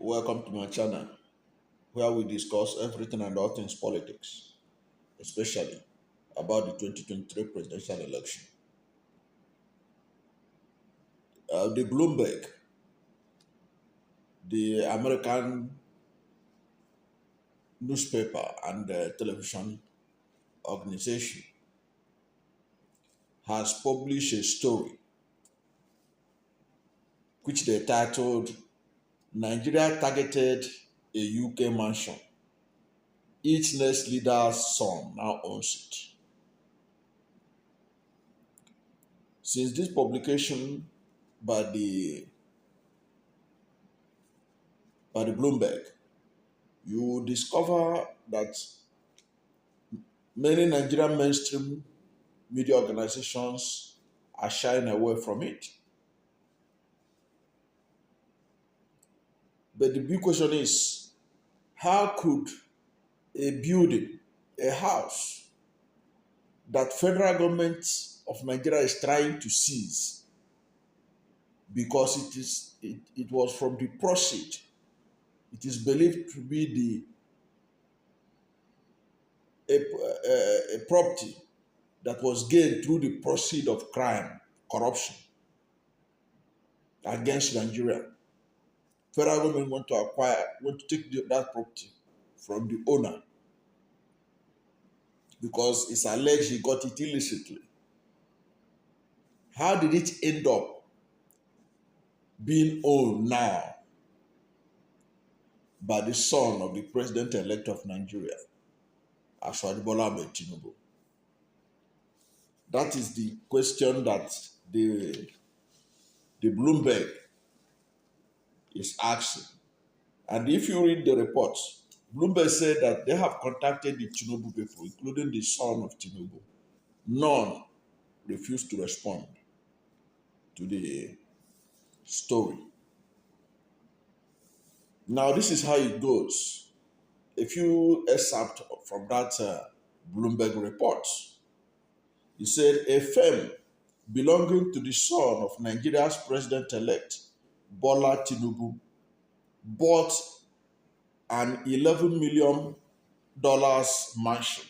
Welcome to my channel where we discuss everything and all things politics, especially about the 2023 presidential election. The Bloomberg, the American newspaper and television organization, has published a story which they titled Nigeria Targeted a UK Mansion. Each next leader's son now owns it. Since this publication by the Bloomberg, you will discover that many Nigerian mainstream media organizations are shying away from it. But the big question is, how could a building, a house that federal government of Nigeria is trying to seize because it was from the proceed, it is believed to be a property that was gained through the proceed of crime, corruption against Nigeria. Federal government want to take that property from the owner because it's alleged he got it illicitly. How did it end up being owned now by the son of the president-elect of Nigeria, Asiwaju Bola Ahmed Tinubu? That is the question that the Bloomberg is asking. And if you read the reports, Bloomberg said that they have contacted the Tinubu people, including the son of Tinubu. None refused to respond to the story. Now, this is how it goes. A few excerpts from that Bloomberg report. He said, a firm belonging to the son of Nigeria's president-elect, Bola Tinubu, bought an $11 million mansion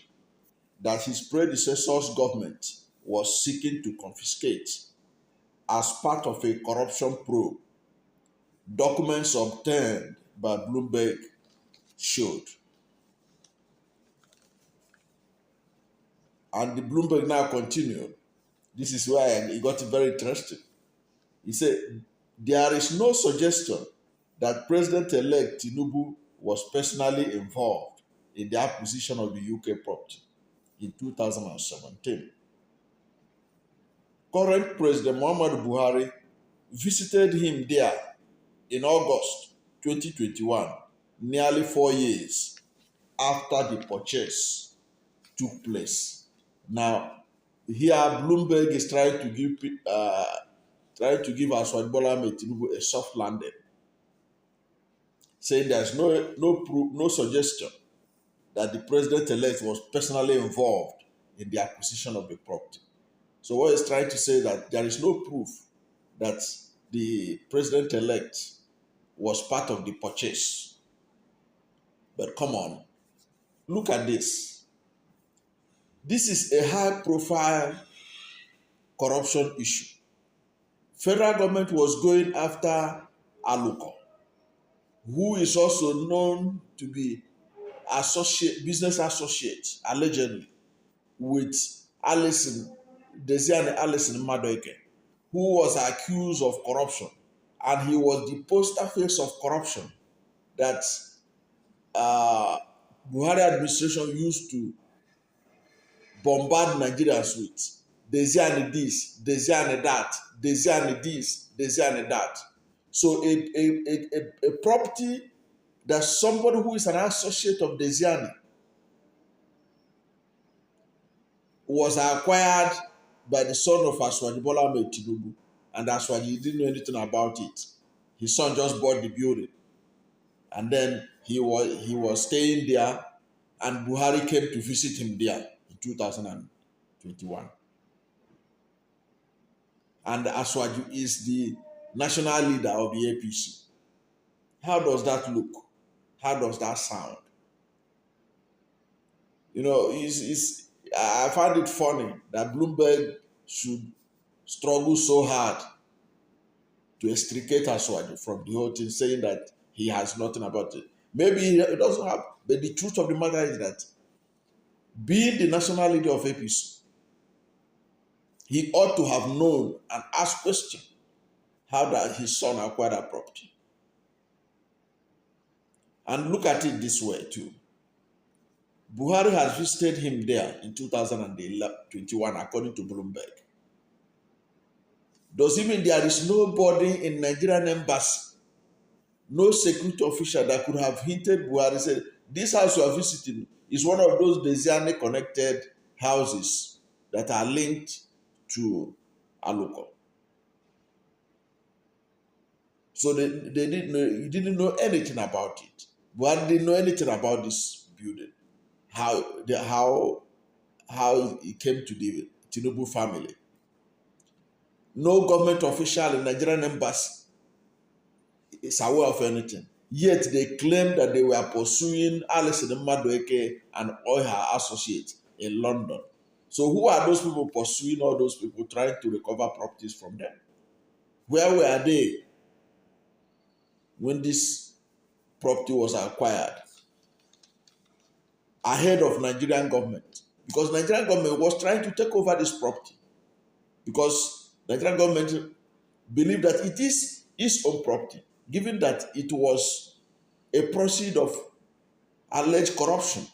that his predecessor's government was seeking to confiscate as part of a corruption probe. Documents obtained by Bloomberg showed. And the Bloomberg now continued. This is where it got very interesting. He said, there is no suggestion that President-elect Tinubu was personally involved in the acquisition of the UK property in 2017. Current President Muhammadu Buhari visited him there in August 2021, nearly 4 years after the purchase took place. Now, here Bloomberg is trying to give Asiwaju Bola Ahmed Tinubu a soft landing, saying there's no suggestion that the president-elect was personally involved in the acquisition of the property. So what he's trying to say that there is no proof that the president-elect was part of the purchase. But come on, look at this. This is a high-profile corruption issue. Federal government was going after Aluko, who is also known to be business associate, allegedly, with Desiane Alison Madueke, who was accused of corruption. And he was the poster face of corruption that Buhari administration used to bombard Nigerians with. Desiane this, Desiane that, Desiane this, Desiane that. So a property that somebody who is an associate of Desiane was acquired by the son of Asiwaju Bola Ahmed Tinubu, and that's why he didn't know anything about it. His son just bought the building, and then he was staying there, and Buhari came to visit him there in 2021. And Asiwaju is the national leader of the APC. How does that look? How does that sound? You know, I find it funny that Bloomberg should struggle so hard to extricate Asiwaju from the whole thing, saying that he has nothing about it. Maybe he doesn't have, but the truth of the matter is that being the national leader of APC, he ought to have known and asked question how that his son acquired that property. And look at it this way too. Buhari has visited him there in 2021, according to Bloomberg. Does it mean there is nobody in Nigerian embassy, no security official that could have hinted Buhari, said, this house you are visiting is one of those Desiane connected houses that are linked to Aluko. So they didn't know, he didn't know anything about it. Buhari didn't know anything about this building, how it came to the Tinubu family. No government official in Nigerian embassy is aware of anything. Yet they claim that they were pursuing Alison Madueke and all her associates in London. So who are those people pursuing all those people, trying to recover properties from them? Where were they when this property was acquired? Ahead of Nigerian government. Because Nigerian government was trying to take over this property. Because Nigerian government believed that it is its own property, given that it was a proceed of alleged corruption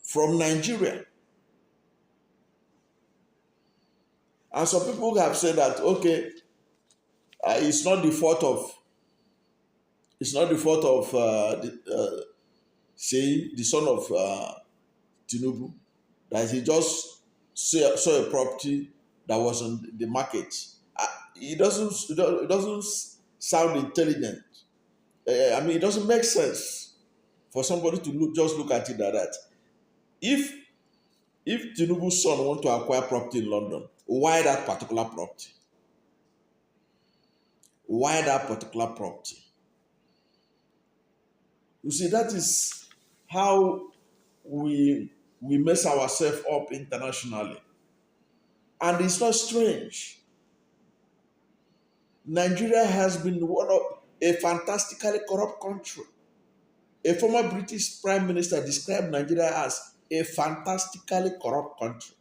from Nigeria. And some people have said that, okay, it's not the fault of Seyi, the son of Tinubu, that he just saw a property that was on the market. It doesn't sound intelligent. I mean, it doesn't make sense for somebody to just look at it like that. If Tinubu's son want to acquire property in London, why that particular property? Why that particular property? You see, that is how we mess ourselves up internationally. And it's not strange. Nigeria has been a fantastically corrupt country. A former British Prime Minister described Nigeria as a fantastically corrupt country.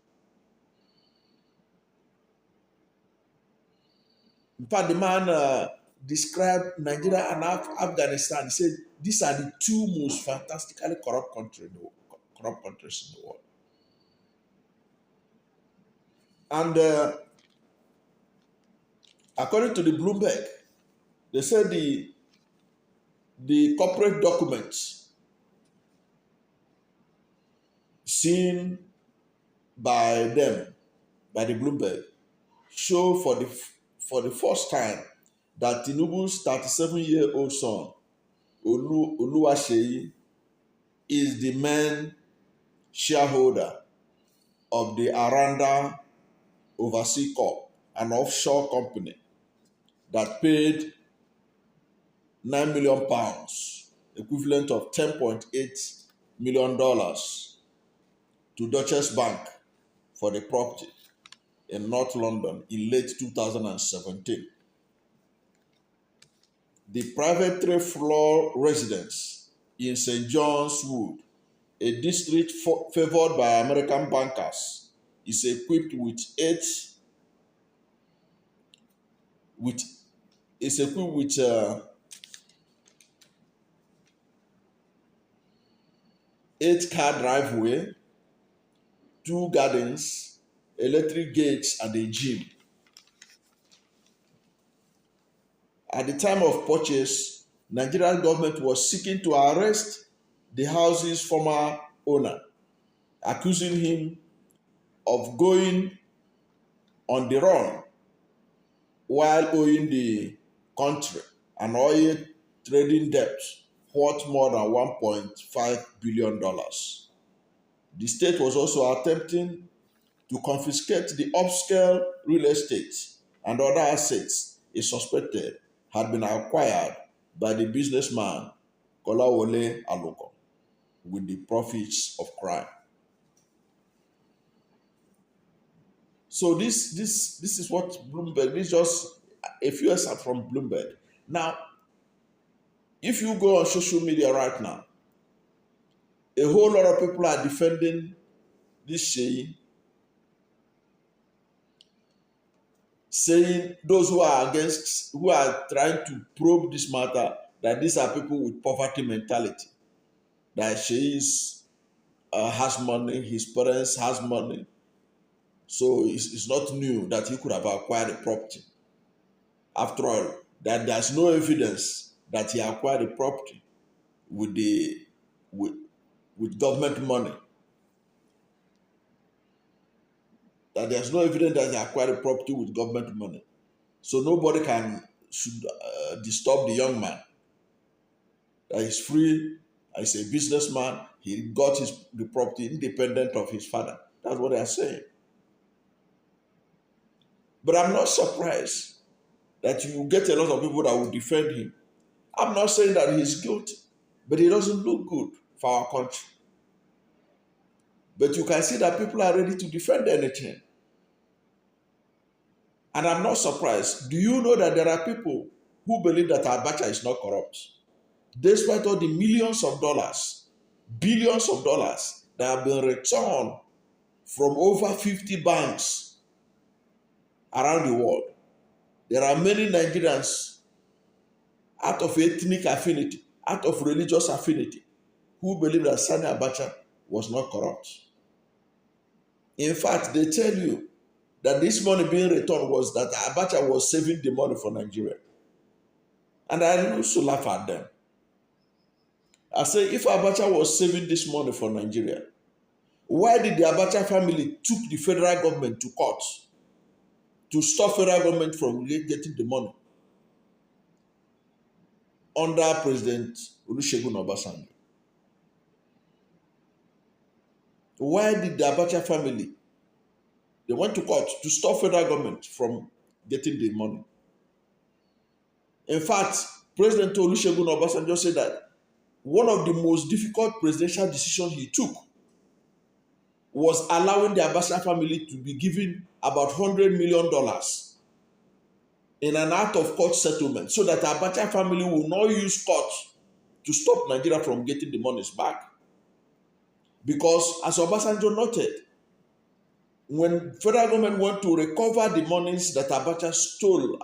In fact, the man described Nigeria and Afghanistan. He said these are the two most fantastically corrupt countries in the world. And according to the Bloomberg, they said the corporate documents seen by them, by the Bloomberg, show for the first time that Tinubu's 37-year-old son, Oluwaseyi, is the main shareholder of the Aranda Overseas Corp, an offshore company that paid £9 million, equivalent of $10.8 million, to Deutsche Bank for the property in North London in late 2017. The private three-floor residence in St. John's Wood, a district favored by American bankers, is equipped with eight-car driveway, 2 gardens, electric gates, and a gym. At the time of purchase, Nigerian government was seeking to arrest the house's former owner, accusing him of going on the run while owing the country an oil trading debt worth more than $1.5 billion. The state was also attempting to confiscate the upscale real estate and other assets it suspected had been acquired by the businessman Kolawole Aloko with the profits of crime. So this is what Bloomberg. This is just a few excerpts from Bloomberg. Now, if you go on social media right now, a whole lot of people are defending this Seyi, saying those who are against, who are trying to probe this matter, that these are people with poverty mentality. That Seyi has money, his parents has money, so it's not new that he could have acquired a property. After all, that there's no evidence that he acquired a property with with government money. That there's no evidence that he acquired a property with government money. So nobody should disturb the young man. That he's free, he's a businessman, he got the property independent of his father. That's what they are saying. But I'm not surprised that you get a lot of people that will defend him. I'm not saying that he's guilty, but he doesn't look good for our country. But you can see that people are ready to defend anything. And I'm not surprised. Do you know that there are people who believe that Abacha is not corrupt? Despite all the millions of dollars, billions of dollars that have been returned from over 50 banks around the world, there are many Nigerians out of ethnic affinity, out of religious affinity, who believe that Sani Abacha was not corrupt. In fact, they tell you that this money being returned was that Abacha was saving the money for Nigeria. And I used to laugh at them. I say, if Abacha was saving this money for Nigeria, why did the Abacha family took the federal government to court to stop federal government from getting the money under President Olusegun Obasanjo? Why did the Abacha family, they went to court to stop federal government from getting the money? In fact, President Olusegun Obasanjo said that one of the most difficult presidential decisions he took was allowing the Abacha family to be given about $100 million in an out-of-court settlement so that the Abacha family will not use court to stop Nigeria from getting the monies back. Because, as Obasanjo noted, when federal government went to recover the monies that Abacha stole,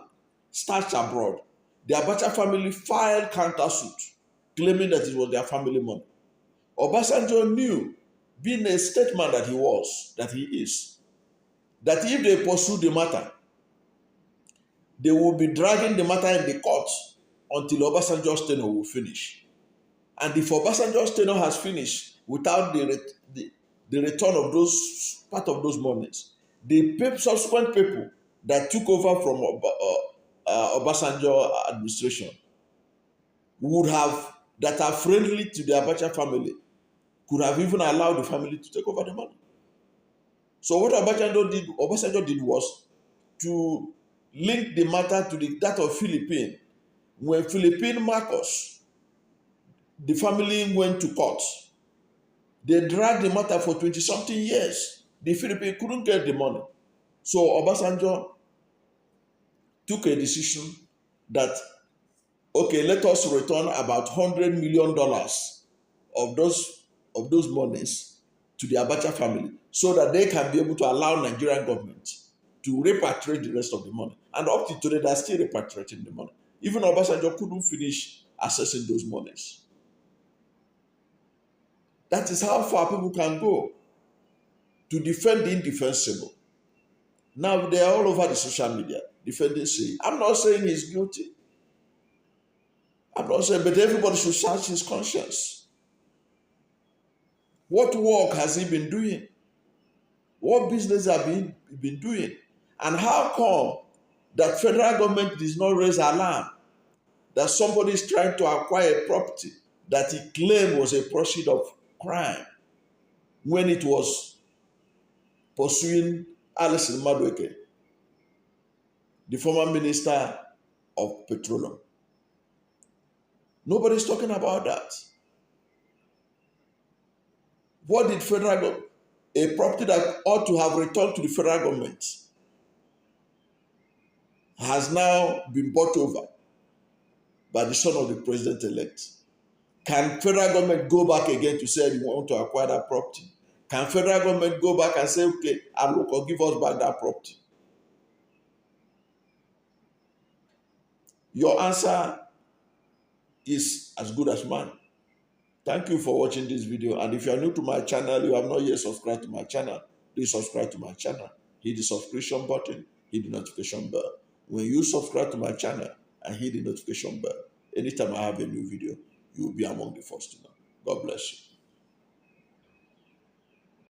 stashed abroad, the Abacha family filed countersuit, claiming that it was their family money. Obasanjo knew, being a statesman that he is, that if they pursue the matter, they will be dragging the matter in the court until Obasanjo's tenure will finish. And if Obasanjo's tenure has finished without the return of those part of those monies, the subsequent people that took over from Obasanjo administration that are friendly to the Abacha family, could have even allowed the family to take over the money. So what Obasanjo did was to link the matter to that of Philippine. When Philippine Marcos, the family went to court, they dragged the matter for 20-something years. The Philippines couldn't get the money. So Obasanjo took a decision that, okay, let us return about $100 million of those monies to the Abacha family so that they can be able to allow Nigerian government to repatriate the rest of the money. And up to today, they're still repatriating the money. Even Obasanjo couldn't finish accessing those monies. That is how far people can go to defend the indefensible. Now they are all over the social media defending Seyi. I'm not saying he's guilty. I'm not saying, but everybody should search his conscience. What work has he been doing? What business have he been doing? And how come that federal government does not raise alarm that somebody is trying to acquire a property that he claimed was a proceed of crime when it was pursuing Alison Madueke, the former minister of petroleum. Nobody's talking about that. What did federal government, a property that ought to have returned to the federal government, has now been bought over by the son of the president-elect. Can federal government go back again to say you want to acquire that property? Can federal government go back and say, okay, Aloko, give us back that property? Your answer is as good as mine. Thank you for watching this video. And if you are new to my channel, you have not yet subscribed to my channel, please subscribe to my channel. Hit the subscription button, hit the notification bell. When you subscribe to my channel and hit the notification bell, anytime I have a new video, you will be among the first to know. God bless you.